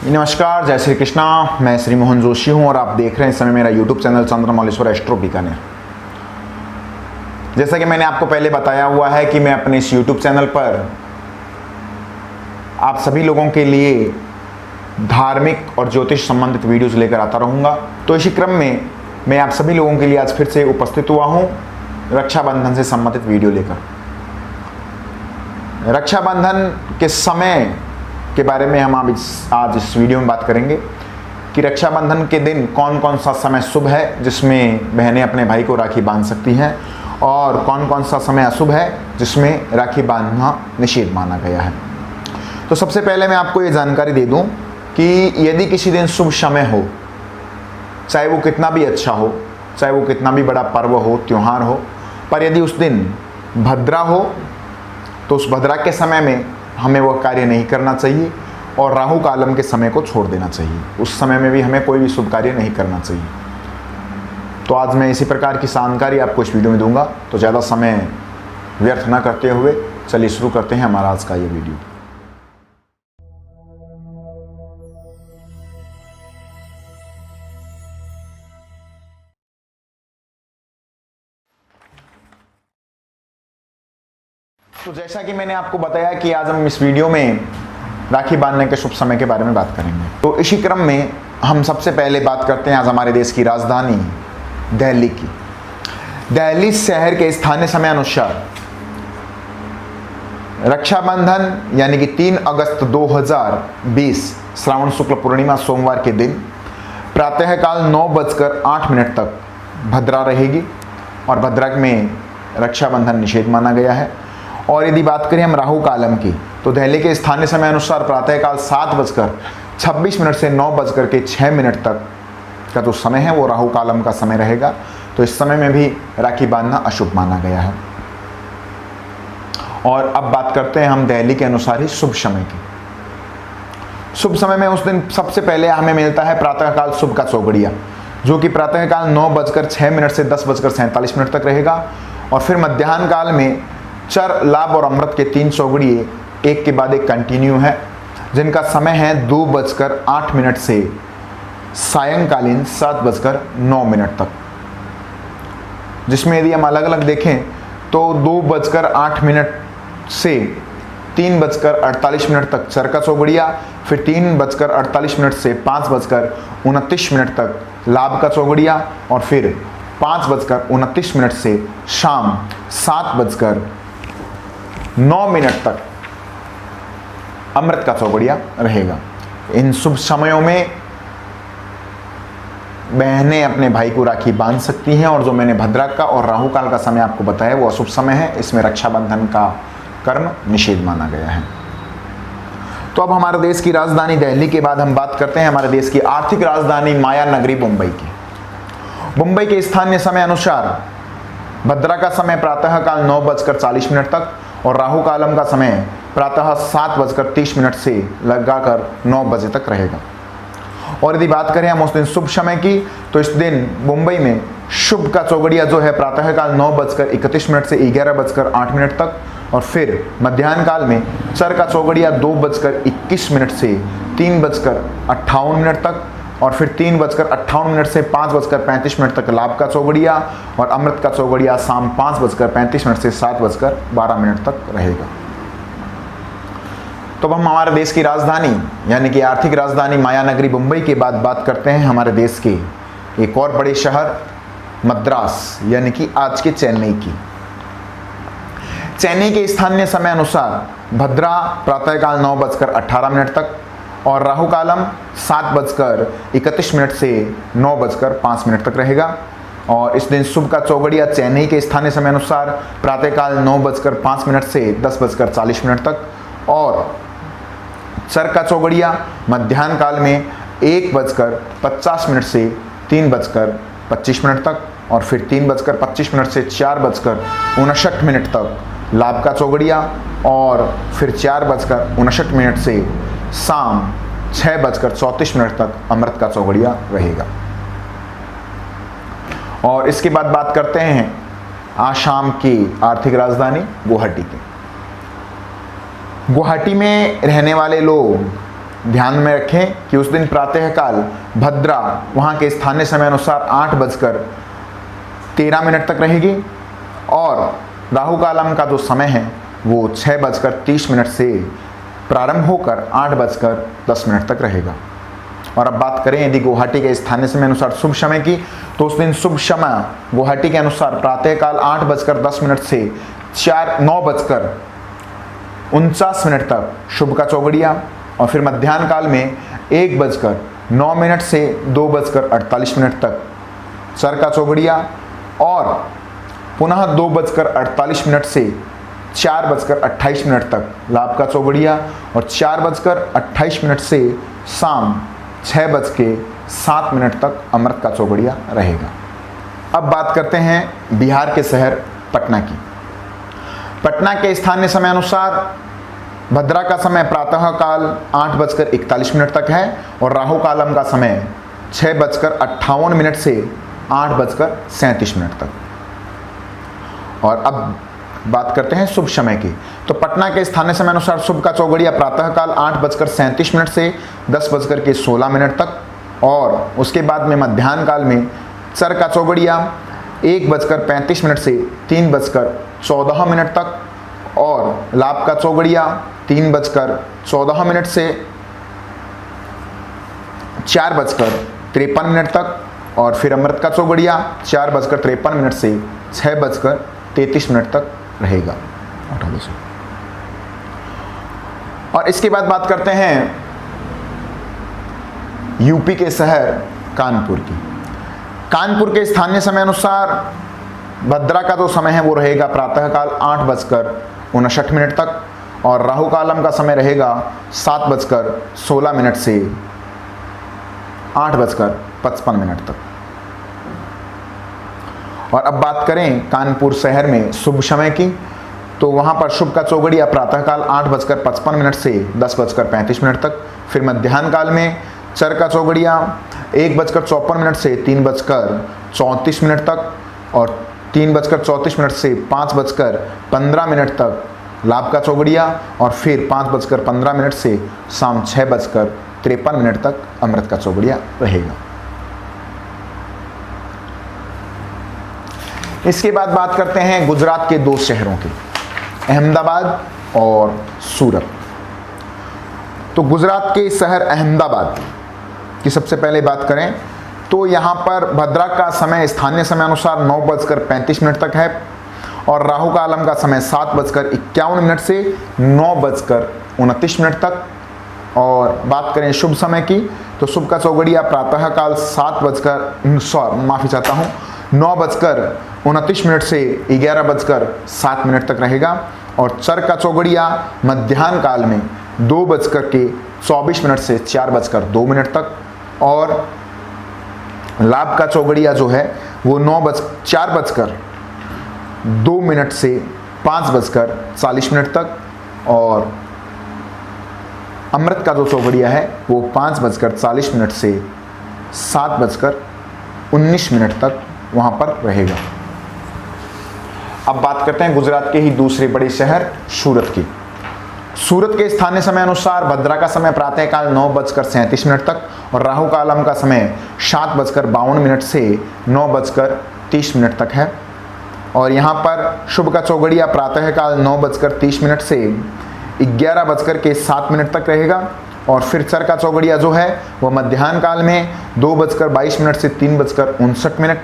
नमस्कार, जय श्री कृष्णा। मैं श्री मोहन जोशी हूं और आप देख रहे हैं इस समय मेरा YouTube channel Chandramouleshwar astro Bikaner. जैसा कि मैंने आपको पहले बताया हुआ है कि मैं अपने इस यूट्यूब चैनल पर आप सभी लोगों के लिए धार्मिक और ज्योतिष संबंधित वीडियोस लेकर आता रहूँगा। तो इसी क्रम में मैं आप सभी लोगों के लिए आज फिर से उपस्थित हुआ हूँ रक्षाबंधन से संबंधित वीडियो लेकर। रक्षाबंधन के समय के बारे में हम आज इस वीडियो में बात करेंगे कि रक्षाबंधन के दिन कौन कौन सा समय शुभ है जिसमें बहनें अपने भाई को राखी बांध सकती हैं और कौन कौन सा समय अशुभ है जिसमें राखी बांधना निषेध माना गया है। तो सबसे पहले मैं आपको ये जानकारी दे दूं कि यदि किसी दिन शुभ समय हो, चाहे वो कितना भी अच्छा हो, चाहे वो कितना भी बड़ा पर्व हो, त्यौहार हो, पर यदि उस दिन भद्रा हो तो उस भद्रा के समय में हमें वह कार्य नहीं करना चाहिए और राहु कालम के समय को छोड़ देना चाहिए। उस समय में भी हमें कोई भी शुभ कार्य नहीं करना चाहिए। तो आज मैं इसी प्रकार की जानकारी आपको इस वीडियो में दूंगा। तो ज़्यादा समय व्यर्थ ना करते हुए चलिए शुरू करते हैं हमारा आज का ये वीडियो। तो जैसा कि मैंने आपको बताया कि आज हम इस वीडियो में राखी बांधने के शुभ समय के बारे में बात करेंगे। तो इसी क्रम में हम सबसे पहले बात करते हैं आज हमारे देश की राजधानी दिल्ली की। दिल्ली शहर के स्थानीय समय अनुसार रक्षाबंधन यानी कि 3 अगस्त 2020 श्रावण शुक्ल पूर्णिमा सोमवार के दिन प्रातःकाल 9:08 तक भद्रा रहेगी और भद्रा में रक्षाबंधन निषेध माना गया है। और यदि बात करें हम राहु कालम की तो दिल्ली के स्थानीय समय अनुसार प्रातःकाल 7:26 से 9:06 तक का जो समय है वो राहु कालम का समय रहेगा। तो इस समय में भी राखी बांधना अशुभ माना गया है। और अब बात करते हैं हम दिल्ली के अनुसार ही शुभ समय की। शुभ समय में उस दिन सबसे पहले हमें मिलता है प्रातःकाल शुभ का चौगड़िया, जो कि प्रातःकाल 9:06 से 10:47 तक रहेगा। और फिर मध्याह्न काल में चर, लाभ और अमृत के 3 चौगड़िए एक के बाद एक कंटिन्यू है, जिनका समय है 2:08 से सायंकालीन 7:09 तक, जिसमें यदि हम अलग अलग देखें तो 2:08 से 3:48 तक चर का चौगड़िया, फिर 3:48 से 5:29 तक लाभ का चौगड़िया और फिर 5:29 से शाम 7:09 तक अमृत का चौगड़िया रहेगा। इन शुभ समयों में बहनें अपने भाई को राखी बांध सकती हैं और जो मैंने भद्रा का और राहु काल का समय आपको बताया वो अशुभ समय है। इसमें रक्षाबंधन का कर्म निषेध माना गया है। तो अब हमारे देश की राजधानी दिल्ली के बाद हम बात करते हैं हमारे देश की आर्थिक राजधानी माया नगरी मुंबई की। मुंबई के स्थानीय समय अनुसार भद्रा का समय प्रातःकाल 9:40 तक और राहु कालम का समय प्रातः 7:30 से लगाकर 9 बजे तक रहेगा। और यदि बात करें हम उस दिन शुभ समय की तो इस दिन मुंबई में शुभ का चौगड़िया जो है प्रातःकाल 9:31 से 11:08 तक और फिर मध्याह्न काल में चर का चौगड़िया 2:21 से 3:58 तक और फिर 3:58 से 5:35 तक लाभ का चौगड़िया और अमृत का चौगड़िया शाम 5:35 से 7:12 तक रहेगा। तो अब हम हमारे देश की राजधानी यानी कि आर्थिक राजधानी माया नगरी मुंबई के बाद बात करते हैं हमारे देश के एक और बड़े शहर मद्रास यानी कि आज के चेन्नई की। चेन्नई के स्थानीय समय अनुसार भद्रा प्रातःकाल 9:18 तक और राहु कालम 7:31 से 9:05 तक रहेगा। और इस दिन शुभ का चौगड़िया चेन्नई के स्थानीय समय अनुसार प्रातःकाल 9:05 से 10:40 तक और चर का चौगड़िया मध्याह्न काल में 1:50 से 3:25 तक और फिर 3:25 से 4:59 तक लाभ का चौगड़िया और फिर 4:59 से शाम 6:34 तक अमृत का चौगड़िया रहेगा। और इसके बाद बात करते हैं आसाम की आर्थिक राजधानी गुवाहाटी की। गुवाहाटी में रहने वाले लोग ध्यान में रखें कि उस दिन प्रातःकाल भद्रा वहाँ के स्थानीय समय अनुसार 8:13 तक रहेगी और राहु कालम का जो समय है वो 6:30 से प्रारंभ होकर 8:10 तक रहेगा। और अब बात करें यदि गुवाहाटी के स्थानीय समय अनुसार शुभ समय की, तो उस दिन शुभ समय गुवाहाटी के अनुसार प्रातःकाल 8:10 से 9:49 तक शुभ का चौगड़िया, और फिर मध्याह्न काल में 1:09 से 2:48 तक चर का चौगड़िया, और पुनः 2:48 से 4:28 तक लाभ का चौगड़िया, और 4:28 से शाम 6:07 तक अमृत का चौगड़िया रहेगा। अब बात करते हैं बिहार के शहर पटना की। पटना के स्थानीय समय अनुसार भद्रा का समय प्रातःकाल 8:41 तक है और राहु कालम का समय 6:58 से 8:37 तक। और अब बात करते हैं शुभ समय की। तो पटना के स्थानीय समय अनुसार शुभ का चौगड़िया प्रातःकाल 8:37 से 10:16 तक, और उसके बाद में मध्याह्न काल में चर का चौगड़िया 1:35 से 3:14 तक, और लाभ का चौगड़िया 3:14 से 4:53 तक, और फिर अमृत का चौगड़िया 4:53 से 6:33 तक रहेगा। और इसके बाद बात करते हैं यूपी के शहर कानपुर की। कानपुर के स्थानीय समय अनुसार भद्रा का जो समय है वो रहेगा प्रातःकाल 8:59 तक, और राहु कालम का समय रहेगा 7:16 से 8:55 तक। और अब बात करें कानपुर शहर में शुभ समय की, तो वहाँ पर शुभ का चौगड़िया प्रातःकाल 8:55 से 10:35 तक, फिर मध्याह्न काल में चर का चौगड़िया 1:54 से 3:34 तक, और 3:34 से 5:15 तक लाभ का चौगड़िया, और फिर 5:15 से शाम 6:53 तक अमृत का चौगड़िया रहेगा। इसके बाद बात करते हैं गुजरात के दो शहरों की, अहमदाबाद और सूरत। तो गुजरात के शहर अहमदाबाद की सबसे पहले बात करें तो यहाँ पर भद्रा का समय स्थानीय समय अनुसार 9:35 तक है, और राहु कालम का समय 7:51 से 9:29 तक। और बात करें शुभ समय की, तो शुभ का चौगड़िया प्रातःकाल 9:29 से 11:07 तक रहेगा, और चर का चौगड़िया मध्याह्न काल में 2:24 से 4:02 तक, और लाभ का चौगड़िया जो है वो 4:02 से 5:40 तक, और अमृत का जो चौगड़िया है वो 5:40 से 7:19 तक वहाँ पर रहेगा। अब बात करते हैं गुजरात के ही दूसरे बड़े शहर सूरत की। सूरत के स्थानीय समय अनुसार भद्रा का समय प्रातःकाल 9:37 तक और राहु कालम का समय 7:52 से 9:30 तक है, और यहाँ पर शुभ का चौगड़िया प्रातःकाल 9:30 से 11:07 तक रहेगा, और फिर चर का चौगड़िया जो है वो मध्याह्न काल में 2:22 से 3:59,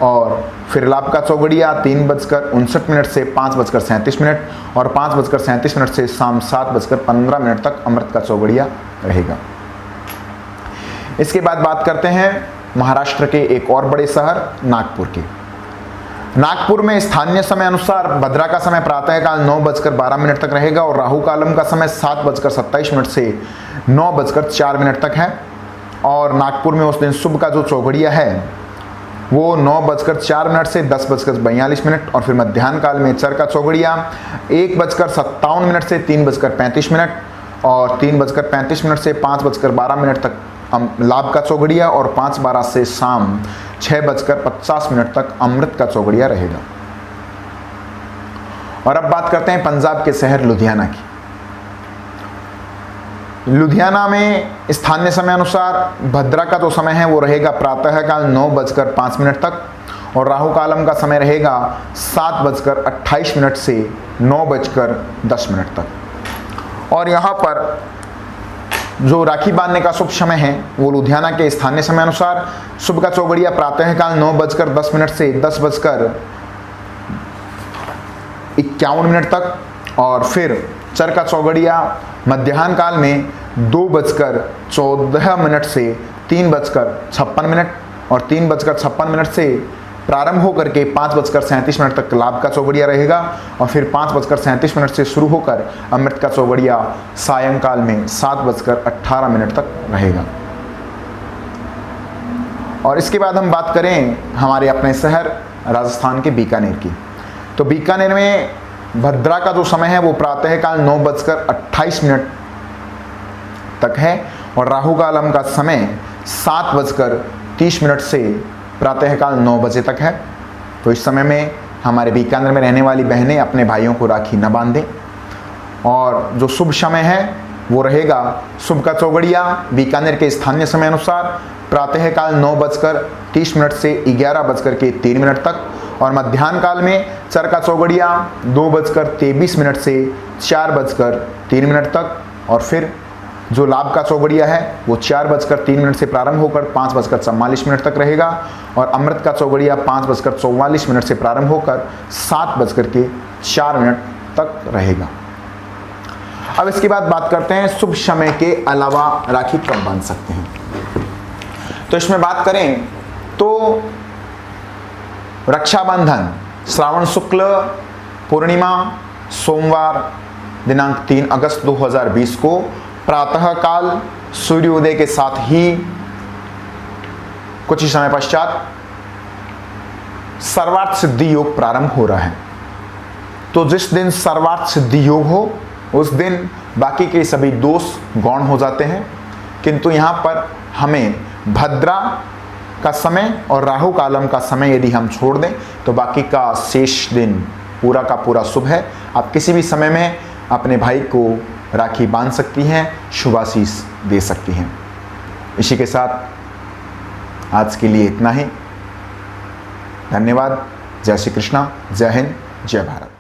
और फिर लाभ का चौगड़िया 3:59 से 5:37 और 5:37 से शाम 7:15 तक अमृत का चौगड़िया रहेगा। इसके बाद बात करते हैं महाराष्ट्र के एक और बड़े शहर नागपुर की। नागपुर में स्थानीय समय अनुसार भद्रा का समय प्रातःकाल 9:12 तक रहेगा, और राहु कालम का समय 7:27 से 9:04 तक है, और नागपुर में उस दिन शुभ का जो चौगड़िया है वो 9:04 से 10:42, और फिर मध्याह्न काल में चर का चौगड़िया 1:57 से 3:35, और 3:35 से 5:12 तक लाभ का चौगड़िया, और 5:12 से शाम 6:50 तक अमृत का चौगड़िया रहेगा। और अब बात करते हैं पंजाब के शहर लुधियाना की। लुधियाना में स्थानीय समय अनुसार भद्रा का जो समय है वो रहेगा प्रातःकाल 9:05 तक, और राहु कालम का समय रहेगा 7:28 से 9:10 तक। और यहाँ पर जो राखी बांधने का शुभ समय है वो लुधियाना के स्थानीय समय अनुसार शुभ का चौगड़िया प्रातःकाल 9:10 से 10:51 तक, और फिर चर का चौगड़िया मध्याह्न काल में 2:14 से 3:56, और 3:56 से प्रारंभ होकर के 5:37 तक लाभ का चौगड़िया रहेगा, और फिर 5:37 से शुरू होकर अमृत का चौगड़िया सायंकाल में 7:18 तक रहेगा। और इसके बाद हम बात करें हमारे अपने शहर राजस्थान के बीकानेर की, तो बीकानेर में भद्रा का जो समय है वो प्रातःकाल 9:28 तक है, और राहु कालम का समय 7:30 से प्रातःकाल 9 बजे तक है। तो इस समय में हमारे बीकानेर में रहने वाली बहनें अपने भाइयों को राखी न बांधें। और जो शुभ समय है वो रहेगा शुभ का चौगड़िया बीकानेर के स्थानीय समय अनुसार प्रातःकाल 9:30 से 11:03 तक, और मध्याह्न काल में चर का चौगड़िया 2:23 से 4:03 तक, और फिर जो लाभ का चौगड़िया है वो 4:03 से प्रारंभ होकर 5:44 तक रहेगा, और अमृत का चौगड़िया 5:44 से प्रारंभ होकर 7:04 तक रहेगा। अब इसके बाद बात करते हैं शुभ समय के अलावा राखी कब बांध सकते हैं। तो इसमें बात करें तो रक्षाबंधन श्रावण शुक्ल पूर्णिमा सोमवार दिनांक 3 अगस्त 2020 को प्रातःकाल सूर्योदय के साथ ही कुछ ही समय पश्चात सर्वार्थ सिद्धि योग प्रारंभ हो रहा है। तो जिस दिन सर्वार्थ सिद्धि योग हो उस दिन बाकी के सभी दोष गौण हो जाते हैं, किंतु यहाँ पर हमें भद्रा का समय और राहु कालम का समय यदि हम छोड़ दें तो बाकी का शेष दिन पूरा का पूरा शुभ है। आप किसी भी समय में अपने भाई को राखी बांध सकती हैं, शुभाशीष दे सकती हैं। इसी के साथ आज के लिए इतना ही। धन्यवाद। जय श्री कृष्णा, जय हिंद, जय भारत।